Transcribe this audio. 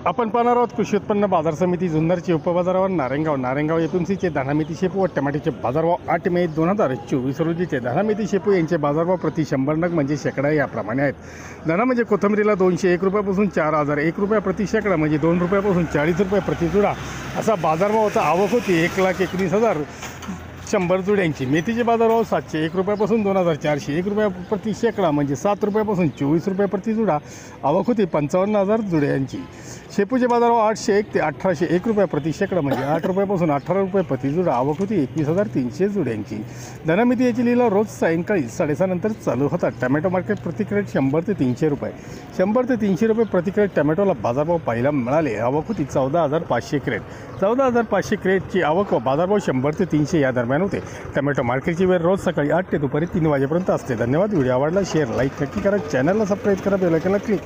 आपण पाहणार आहोत कृषी उत्पन्न बाजार समिती जुन्नरचे उपबाजारावर नारायणगाव एपीएमसीचे धानामेथी शेपू व टमाट्याचे बाजारभाव 8 मे 2024 रोजीचे धानामेथी शेपू यांचे बाजारभाव प्रति 100 नग म्हणजे शेकडा याप्रमाणे आहेत। धना म्हणजे कोथिंबीरीला 201 रुपयापासून 4001 रुपये प्रति शेकडा म्हणजे 2 रुपयापासून 40 रुपये प्रति जुडा असा बाजारभावाचा आवक होती। 1,19,100 जुड्यांची। मेथीचे बाजारभाव 701 रुपयापासून 2,401 रुपये प्रति शेकडा म्हणजे 7 रुपयापासून 24 रुपये प्रति जुडा आवक होती। 55,000 जुड्यांची। शेपूचे बाजारभाव 801 ते 1,801 रुपये प्रति शेकडा म्हणजे 8 रुपयापासून 18 रुपये प्रति जुडा आवक होती। 21,300 जुड्यांची। धनामेथी याची लिलाव रोज सायंकाळी 6:30 नंतर चालू होतात। टमॅटो मार्केट प्रति क्रेट 100 ते 300 रुपये 100 ते 300 रुपये प्रति क्रेट टमॅटोला बाजारभाव पाहायला मिळाले। आवक होती 14,500 क्रेट 14,500 क्रेटची आवक व बाजारभाव 100 ते 300 या दरम्यान होते। टमॅटो मार्केटची वेळ रोज सकाळी 8 ते दुपारी 3 वाजेपर्यंत असते। धन्यवाद। व्हिडिओ आवडला शेअर लाईक नक्की करा। चॅनलला सबस्क्राईब करा। बेल आयकॉनला क्लिक